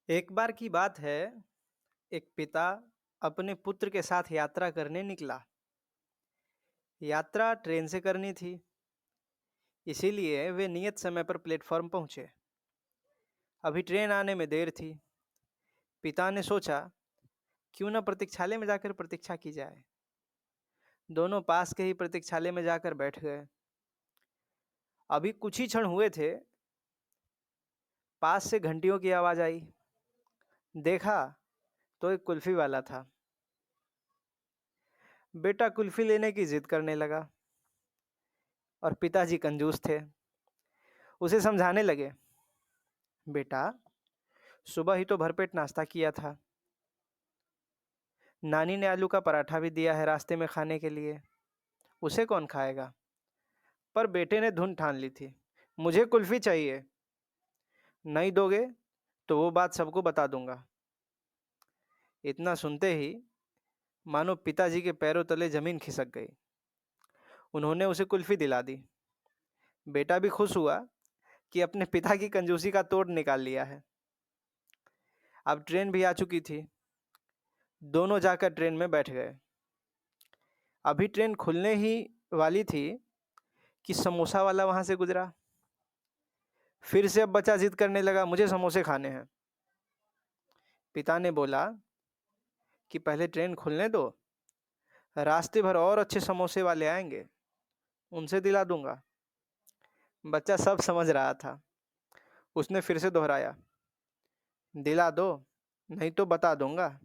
एक बार की बात है, एक पिता अपने पुत्र के साथ यात्रा करने निकला। यात्रा ट्रेन से करनी थी, इसीलिए वे नियत समय पर प्लेटफॉर्म पहुंचे। अभी ट्रेन आने में देर थी। पिता ने सोचा, क्यों न प्रतीक्षालय में जाकर प्रतीक्षा की जाए। दोनों पास के ही प्रतीक्षालय में जाकर बैठ गए। अभी कुछ ही क्षण हुए थे, पास से घंटियों की आवाज आई। देखा तो एक कुल्फी वाला था। बेटा कुल्फी लेने की जिद करने लगा और पिताजी कंजूस थे। उसे समझाने लगे, बेटा सुबह ही तो भरपेट नाश्ता किया था। नानी ने आलू का पराठा भी दिया है रास्ते में खाने के लिए, उसे कौन खाएगा। पर बेटे ने धुन ठान ली थी, मुझे कुल्फी चाहिए। नहीं दोगे तो वो बात सबको बता दूंगा। इतना सुनते ही मानो पिताजी के पैरों तले जमीन खिसक गई। उन्होंने उसे कुल्फी दिला दी। बेटा भी खुश हुआ कि अपने पिता की कंजूसी का तोड़ निकाल लिया है। अब ट्रेन भी आ चुकी थी। दोनों जाकर ट्रेन में बैठ गए। अभी ट्रेन खुलने ही वाली थी कि समोसा वाला वहां से गुजरा। फिर से अब बच्चा जिद करने लगा, मुझे समोसे खाने हैं। पिता ने बोला कि पहले ट्रेन खुलने दो, रास्ते भर और अच्छे समोसे वाले आएंगे, उनसे दिला दूंगा। बच्चा सब समझ रहा था। उसने फिर से दोहराया, दिला दो, नहीं तो बता दूंगा।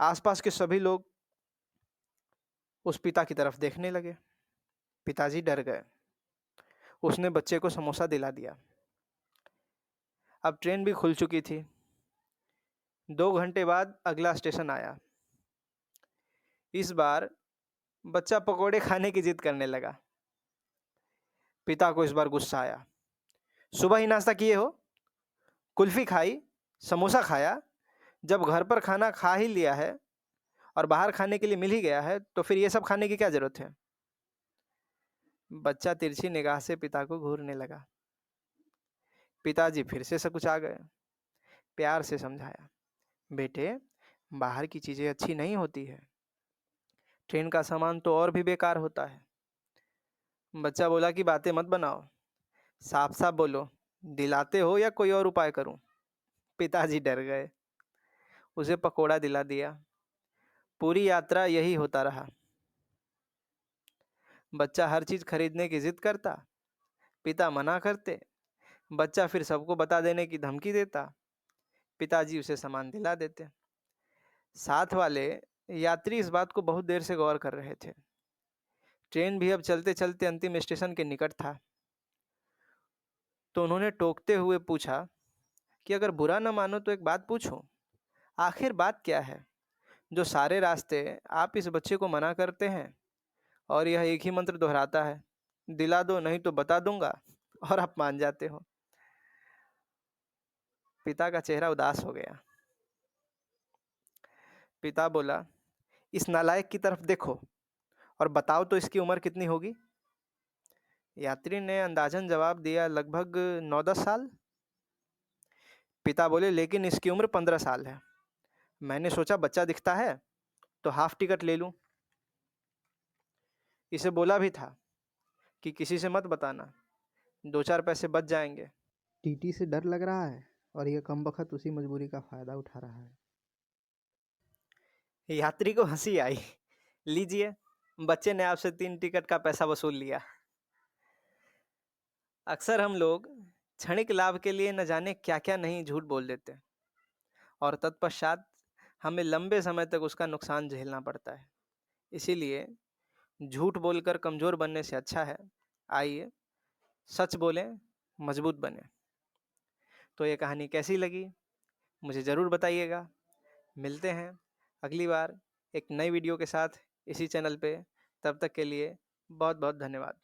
आसपास के सभी लोग उस पिता की तरफ देखने लगे। पिताजी डर गए। उसने बच्चे को समोसा दिला दिया। अब ट्रेन भी खुल चुकी थी। 2 घंटे बाद अगला स्टेशन आया। इस बार बच्चा पकोड़े खाने की जिद करने लगा। पिता को इस बार गुस्सा आया, सुबह ही नाश्ता किए हो, कुल्फी खाई, समोसा खाया, जब घर पर खाना खा ही लिया है और बाहर खाने के लिए मिल ही गया है तो फिर ये सब खाने की क्या जरूरत है। बच्चा तिरछी निगाह से पिता को घूरने लगा। पिताजी फिर से सकुचा गए। प्यार से समझाया, बेटे बाहर की चीजें अच्छी नहीं होती है, ट्रेन का सामान तो और भी बेकार होता है। बच्चा बोला कि बातें मत बनाओ, साफ साफ बोलो, दिलाते हो या कोई और उपाय करूं। पिताजी डर गए। उसे पकोड़ा दिला दिया। पूरी यात्रा यही होता रहा। बच्चा हर चीज खरीदने की जिद करता, पिता मना करते। बच्चा फिर सबको बता देने की धमकी देता, पिताजी उसे सामान दिला देते। साथ वाले यात्री इस बात को बहुत देर से गौर कर रहे थे। ट्रेन भी अब चलते चलते अंतिम स्टेशन के निकट था। तो उन्होंने टोकते हुए पूछा कि अगर बुरा न मानो तो एक बात पूछूं, आखिर बात क्या है जो सारे रास्ते आप इस बच्चे को मना करते हैं और यह एक ही मंत्र दोहराता है, दिला दो नहीं तो बता दूंगा, और आप मान जाते हो। पिता का चेहरा उदास हो गया। पिता बोला, इस नालायक की तरफ देखो और बताओ तो इसकी उम्र कितनी होगी। यात्री ने अंदाजन जवाब दिया, लगभग 9-10 साल। पिता बोले, लेकिन इसकी उम्र 15 साल है। मैंने सोचा बच्चा दिखता है तो हाफ टिकट ले लूं। इसे बोला भी था कि किसी से मत बताना, 2-4 पैसे बच जाएंगे। टीटी से डर लग रहा है और यह कमबख्त उसी मजबूरी का फायदा उठा रहा है। यात्री को हंसी आई। लीजिए, बच्चे ने आपसे 3 टिकट का पैसा वसूल लिया। अक्सर हम लोग क्षणिक लाभ के लिए न जाने क्या क्या नहीं झूठ बोल देते और तत्पश्चात हमें लंबे समय तक उसका नुकसान झेलना पड़ता है। इसीलिए झूठ बोलकर कमजोर बनने से अच्छा है, आइए सच बोलें, मजबूत बने। तो ये कहानी कैसी लगी मुझे ज़रूर बताइएगा। मिलते हैं अगली बार एक नई वीडियो के साथ इसी चैनल पे। तब तक के लिए बहुत बहुत धन्यवाद।